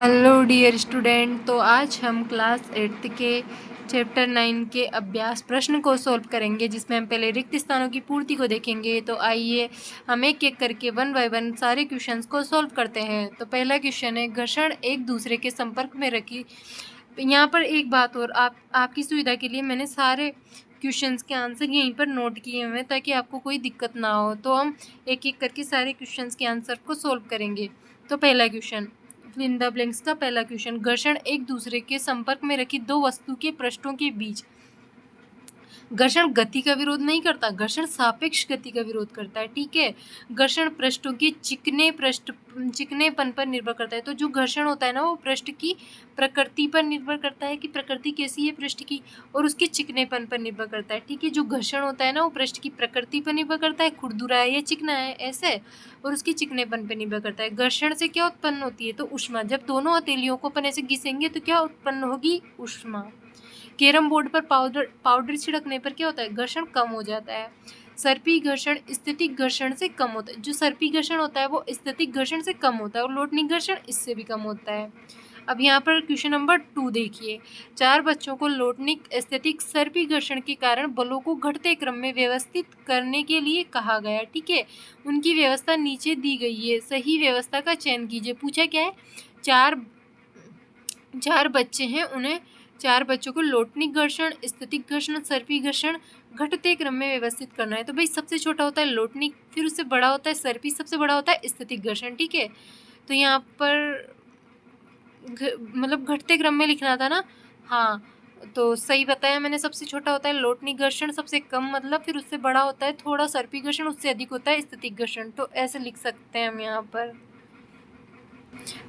Hello dear student. तो आज हम क्लास 8th के चैप्टर 9 के अभ्यास प्रश्न को सॉल्व करेंगे, जिसमें हम पहले रिक्त स्थानों की पूर्ति को देखेंगे। तो आइए हम एक एक करके 1 बाय 1 सारे क्वेश्चंस को सॉल्व करते हैं। तो पहला क्वेश्चन है, घर्षण एक दूसरे के संपर्क में रखी। यहाँ पर एक बात और, आपकी सुविधा के लिए मैंने सारे क्वेश्चंस के आंसर यहीं पर नोट किए हुए हैं ताकि आपको कोई दिक्कत ना हो। तो हम एक एक करके सारे क्वेश्चंस के आंसर को सॉल्व करेंगे। तो पहला question, fill in the blanks का पहला क्वेश्चन, घर्षण एक दूसरे के संपर्क में रखी दो वस्तु के पृष्ठों के बीच। घर्षण गति का विरोध नहीं करता, घर्षण सापेक्ष गति का विरोध करता है। ठीक है, घर्षण पृष्ठों की चिकनेपन पर निर्भर करता है। तो जो घर्षण होता है ना, वो पृष्ठ की प्रकृति पर निर्भर करता है कि प्रकृति कैसी है पृष्ठ की, और उसके चिकनेपन पर निर्भर करता है। ठीक है, जो घर्षण होता है ना, वो पृष्ठ की प्रकृति पर निर्भर करता है, खुरदुरा है या चिकना है ऐसे, और उसके चिकनेपन पर निर्भर करता है। घर्षण से क्या उत्पन्न होती है? तो ऊष्मा। जब दोनों हथेलियों को अपन ऐसे घिसेंगे तो क्या उत्पन्न होगी? ऊष्मा। कैरम बोर्ड पर पाउडर छिड़कने पर क्या होता है? घर्षण कम हो जाता है। सर्पी घर्षण स्थितिक घर्षण से कम होता है। जो सर्पी घर्षण होता है वो स्थितिक घर्षण से कम होता है, और लोटनिक घर्षण इससे भी कम होता है। अब यहाँ पर क्वेश्चन नंबर 2 देखिए, 4 बच्चों को लोटनिक स्थितिक सर्पी घर्षण के कारण बलों को घटते क्रम में व्यवस्थित करने के लिए कहा गया। ठीक है, उनकी व्यवस्था नीचे दी गई है, सही व्यवस्था का चयन कीजिए। पूछा क्या है? चार बच्चे हैं, उन्हें 4 बच्चों को लोटनिक घर्षण, स्थितिक घर्षण, सर्पी घर्षण घटते क्रम में व्यवस्थित करना है। तो भाई सबसे छोटा होता है लोटनिक, फिर उससे बड़ा होता है सर्पी, सबसे बड़ा होता है स्थितिक घर्षण। ठीक है, तो यहाँ पर मतलब घटते क्रम में लिखना था ना। हाँ, तो सही बताया मैंने। सबसे छोटा होता है लोटनिक घर्षण, सबसे कम मतलब, फिर उससे बड़ा होता है थोड़ा सर्पी घर्षण, उससे अधिक होता है स्थितिक घर्षण। तो ऐसे लिख सकते हैं हम यहाँ पर।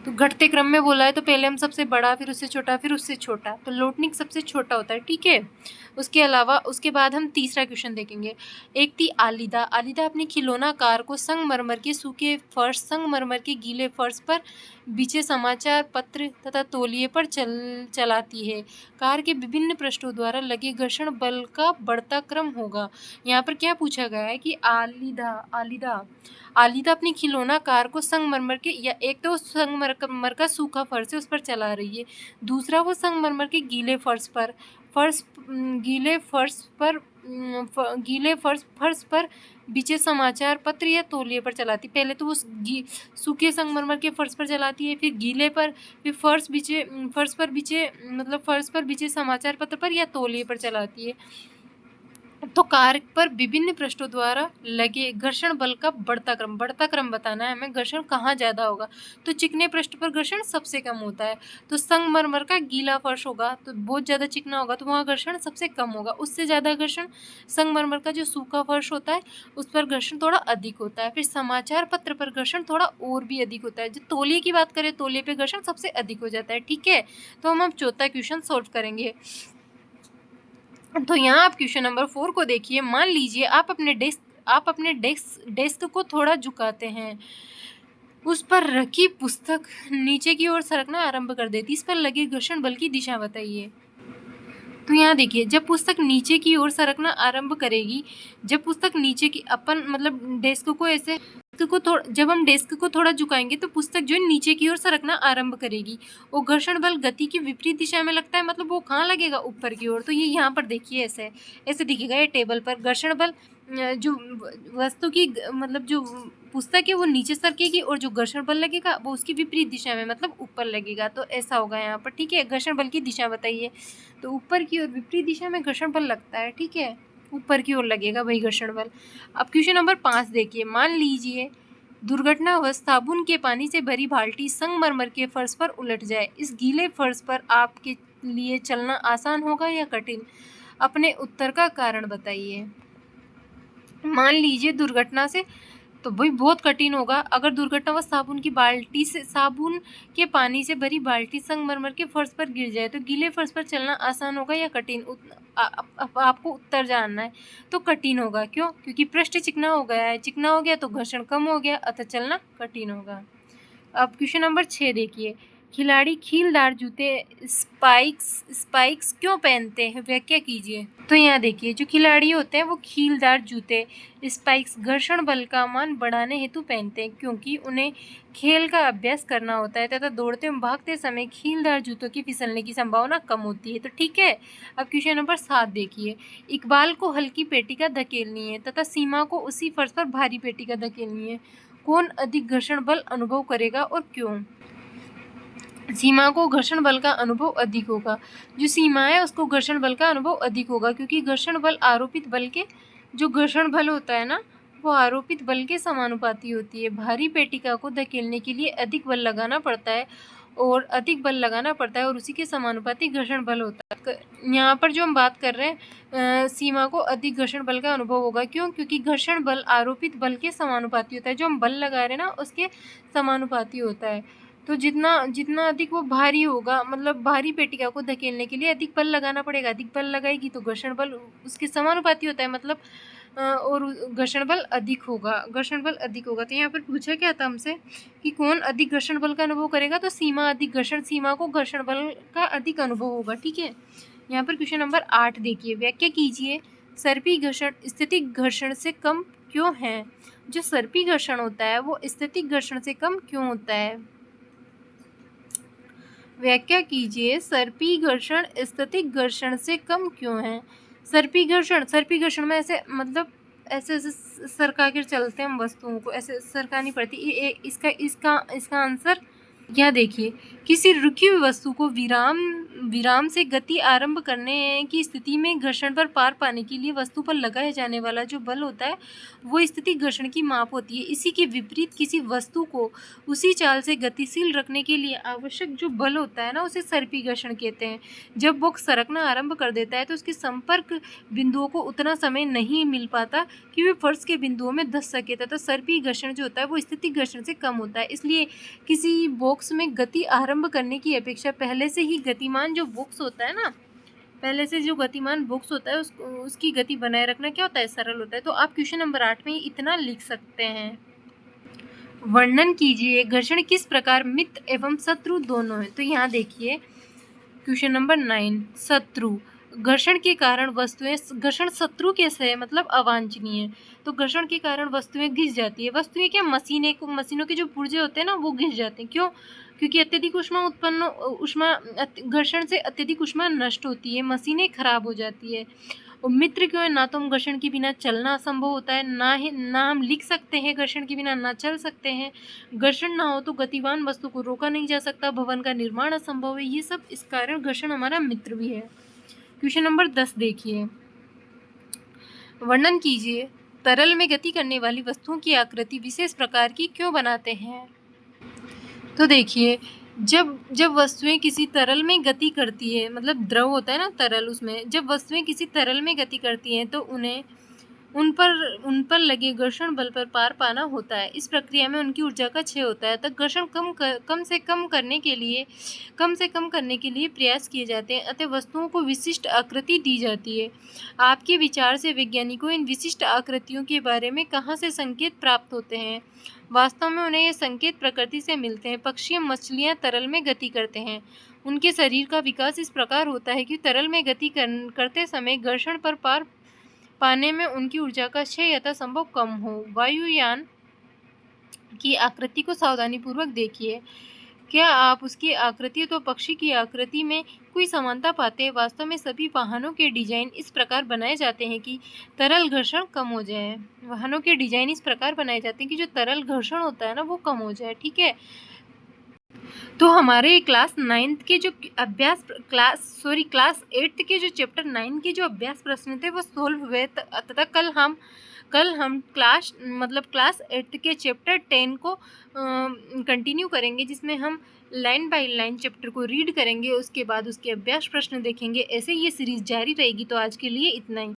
तो घटते क्रम में बोला है तो पहले हम सबसे बड़ा, फिर उससे छोटा, फिर उससे छोटा, तो लोटनिक सबसे छोटा होता है। ठीक है, उसके अलावा उसके बाद हम तीसरा क्वेश्चन देखेंगे। एक थी आलिदा। आलिदा अपनी खिलौना कार को संगमरमर के सूखे फर्श, संगमरमर के गीले फर्श पर बिछे समाचार पत्र तथा तौलिए पर चलाती है। कार के विभिन्न पृष्ठों द्वारा लगे घर्षण बल का बढ़ता क्रम होगा। यहाँ पर क्या पूछा गया है कि आलिदा अपनी खिलौना कार को संगमरमर के, या एक तो संगमरमर का सूखा फर्श है उस पर चला रही है, दूसरा वो संगमरमर के गीले फर्श पर बिछे समाचार पत्र या तौलिए पर चलाती। पहले तो वो सूखे संगमरमर के फर्श पर चलाती है, फिर गीले पर, फिर फर्श पर बिछे समाचार पत्र पर या तौलिए पर चलाती है। तो कार पर विभिन्न पृष्ठों द्वारा लगे घर्षण बल का बढ़ता क्रम बताना है हमें। घर्षण कहाँ ज्यादा होगा? तो चिकने पृष्ठ पर घर्षण सबसे कम होता है। तो संगमरमर का गीला फर्श होगा तो बहुत ज्यादा चिकना होगा, तो वहाँ घर्षण सबसे कम होगा। उससे ज्यादा घर्षण संगमरमर का जो सूखा फर्श होता है उस पर घर्षण थोड़ा अधिक होता है। फिर समाचार पत्र पर घर्षण थोड़ा और भी अधिक होता है। जो तौलिए की बात करें, तौलिए पे घर्षण सबसे अधिक हो जाता है। ठीक है, तो हम अब चौथा क्वेश्चन सोल्व करेंगे। तो यहाँ आप क्वेश्चन नंबर 4 को देखिए। मान लीजिए आप अपने डेस्क को थोड़ा झुकाते हैं, उस पर रखी पुस्तक नीचे की ओर सरकना आरंभ कर देती, इस पर लगे घर्षण बल की दिशा बताइए। तो यहाँ देखिए, जब पुस्तक नीचे की ओर सरकना आरंभ करेगी, जब पुस्तक नीचे की अपन मतलब डेस्क को ऐसे जब हम डेस्क को थोड़ा झुकाएंगे तो पुस्तक जो है नीचे की ओर सरकना आरंभ करेगी, और घर्षण बल गति की विपरीत दिशा में लगता है, मतलब वो कहाँ लगेगा? ऊपर की ओर। तो ये यहाँ पर देखिए ऐसे दिखेगा ये टेबल पर। घर्षण बल जो वस्तु की मतलब जो पुस्तक है वो नीचे सरकेगी, और जो घर्षण बल लगेगा वो उसकी विपरीत दिशा में मतलब ऊपर लगेगा। तो ऐसा होगा यहाँ पर। ठीक है, घर्षण बल की दिशा बताइए। तो ऊपर की ओर विपरीत दिशा में घर्षण बल लगता है। ठीक है, ऊपर की ओर लगेगा भाई घर्षण बल। अब क्वेश्चन नंबर 5 देखिए। मान लीजिए दुर्घटनावश साबुन के पानी से भरी बाल्टी संगमरमर के फर्श पर उलट जाए, इस गीले फर्श पर आपके लिए चलना आसान होगा या कठिन? अपने उत्तर का कारण बताइए। मान लीजिए दुर्घटना से, तो भाई बहुत कठिन होगा। अगर दुर्घटनावश साबुन के पानी से भरी बाल्टी संगमरमर के फर्श पर गिर जाए तो गीले फर्श पर चलना आसान होगा या कठिन? आपको उत्तर जानना है। तो कठिन होगा। क्यों? क्योंकि पृष्ठ चिकना हो गया है, चिकना हो गया तो घर्षण कम हो गया, अतः चलना कठिन होगा। अब क्वेश्चन नंबर 6 देखिए। खिलाड़ी खीलदार जूते स्पाइक्स क्यों पहनते हैं? व्याख्या कीजिए। तो यहाँ देखिए, जो खिलाड़ी होते हैं वो खीलदार जूते स्पाइक्स घर्षण बल का मान बढ़ाने हेतु पहनते हैं, क्योंकि उन्हें खेल का अभ्यास करना होता है तथा दौड़ते एवं भागते समय खीलदार जूतों की फिसलने की संभावना कम होती है। तो ठीक है, अब क्वेश्चन नंबर 7 देखिए। इकबाल को हल्की पेटिका धकेलनी है तथा सीमा को उसी फर्श पर भारी पेटिका धकेलनी है। कौन अधिक घर्षण बल अनुभव करेगा और क्यों? सीमा को घर्षण बल का अनुभव अधिक होगा। जो सीमा है उसको घर्षण बल का अनुभव अधिक होगा, क्योंकि घर्षण बल आरोपित बल के, जो घर्षण बल होता है ना, वो आरोपित बल के समानुपाती होती है। भारी पेटिका को धकेलने के लिए अधिक बल लगाना पड़ता है और उसी के समानुपाती घर्षण बल होता है। यहाँ पर जो हम बात कर रहे हैं, सीमा को अधिक घर्षण बल का अनुभव होगा। क्यों? क्योंकि घर्षण बल आरोपित बल के समानुपाती होता है। जो हम बल लगा रहे हैं ना, उसके समानुपाती होता है। तो जितना अधिक वो भारी होगा, मतलब भारी पेटिका को धकेलने के लिए अधिक बल लगाना पड़ेगा। अधिक बल लगाएगी तो घर्षण बल उसके समानुपाती होता है, मतलब और घर्षण बल अधिक होगा। तो यहाँ पर पूछा क्या था हमसे कि कौन अधिक घर्षण बल का अनुभव करेगा? तो सीमा को घर्षण बल का अधिक अनुभव होगा। ठीक है, यहाँ पर क्वेश्चन नंबर 8 देखिए। व्याख्या कीजिए। सर्पी घर्षण स्थैतिक घर्षण से कम क्यों है? जो सर्पी घर्षण होता है वो स्थैतिक घर्षण से कम क्यों होता है? व्याख्या कीजिए। सर्पी घर्षण स्थैतिक घर्षण से कम क्यों है? सर्पी घर्षण में ऐसे, मतलब ऐसे सरका कर चलते हैं हम वस्तुओं को, ऐसे सरकानी पड़ती। इसका आंसर यहाँ देखिए। किसी रुकी हुई वस्तु को विराम से गति आरंभ करने की स्थिति में घर्षण पर पार पाने के लिए वस्तु पर लगाया जाने वाला जो बल होता है वो स्थितिक घर्षण की माप होती है। इसी के विपरीत किसी वस्तु को उसी चाल से गतिशील रखने के लिए आवश्यक जो बल होता है ना, उसे सर्पी घर्षण कहते हैं। जब वो सरकना आरंभ कर देता है तो उसके संपर्क बिंदुओं को उतना समय नहीं मिल पाता कि वे फर्श के बिंदुओं में धंस सके, तथा सर्पी घर्षण जो होता है वो स्थितिक घर्षण से कम होता है। इसलिए किसी बॉक्स में गति आरंभ करने की अपेक्षा पहले से ही गतिमान जो बॉक्स होता है ना, पहले से जो गतिमान बॉक्स होता है उसकी गति बनाए रखना क्या होता है? सरल होता है। तो आप क्वेश्चन नंबर 8 में इतना लिख सकते हैं। वर्णन कीजिए। घर्षण किस प्रकार मित्र एवं शत्रु दोनों है? तो यहाँ देखिए क्वेश्चन नंबर 9। शत्रु घर्षण के कारण वस्तुएं, घर्षण शत्रु कैसे है? मतलब अवांछनीय। तो घर्षण के कारण वस्तुएं घिस जाती है। वस्तुएं क्या? मशीनों के जो पुर्जे होते हैं ना, वो घिस जाते हैं। क्यों? क्योंकि अत्यधिक घर्षण से अत्यधिक ऊष्मा नष्ट होती है, मशीनें खराब हो जाती है। और मित्र क्यों है? ना तो हम घर्षण के बिना चलना असंभव होता है, ना हम लिख सकते हैं घर्षण के बिना, ना चल सकते हैं। घर्षण ना हो तो गतिवान वस्तु को रोका नहीं जा सकता, भवन का निर्माण असंभव है। ये सब इस कारण घर्षण हमारा मित्र भी है। क्वेश्चन नंबर 10 देखिए। वर्णन कीजिए। तरल में गति करने वाली वस्तुओं की आकृति विशेष प्रकार की क्यों बनाते हैं? तो देखिए, जब वस्तुएं किसी तरल में गति करती है, मतलब द्रव होता है ना तरल, उसमें जब वस्तुएं किसी तरल में गति करती हैं तो उन्हें उन पर लगे घर्षण बल पर पार पाना होता है। इस प्रक्रिया में उनकी ऊर्जा का क्षय होता है, तब घर्षण कम से कम करने के लिए प्रयास किए जाते हैं। अतः वस्तुओं को विशिष्ट आकृति दी जाती है। आपके विचार से वैज्ञानिकों इन विशिष्ट आकृतियों के बारे में कहाँ से संकेत प्राप्त होते हैं? वास्तव में उन्हें ये संकेत प्रकृति से मिलते हैं। पक्षी और मछलियाँ तरल में गति करते हैं। उनके शरीर का विकास इस प्रकार होता है कि तरल में गति करते समय घर्षण पर पार पाने में उनकी ऊर्जा का क्षय यथासंभव कम हो। वायुयान की आकृति को सावधानीपूर्वक देखिए। क्या आप उसकी आकृति तो पक्षी की आकृति में कोई समानता पाते हैं? वास्तव में सभी वाहनों के डिजाइन इस प्रकार बनाए जाते हैं कि तरल घर्षण कम हो जाए। वाहनों के डिजाइन इस प्रकार बनाए जाते हैं कि जो तरल घर्षण होता है ना, वो कम हो जाए। ठीक है, तो हमारे क्लास 9th के जो क्लास 8th के जो चैप्टर 9 के जो अभ्यास प्रश्न थे वो सोल्व हुए, तथा कल हम क्लास 8th के चैप्टर 10 को कंटिन्यू करेंगे, जिसमें हम लाइन बाय लाइन चैप्टर को रीड करेंगे, उसके बाद उसके अभ्यास प्रश्न देखेंगे। ऐसे ये सीरीज जारी रहेगी। तो आज के लिए इतना ही।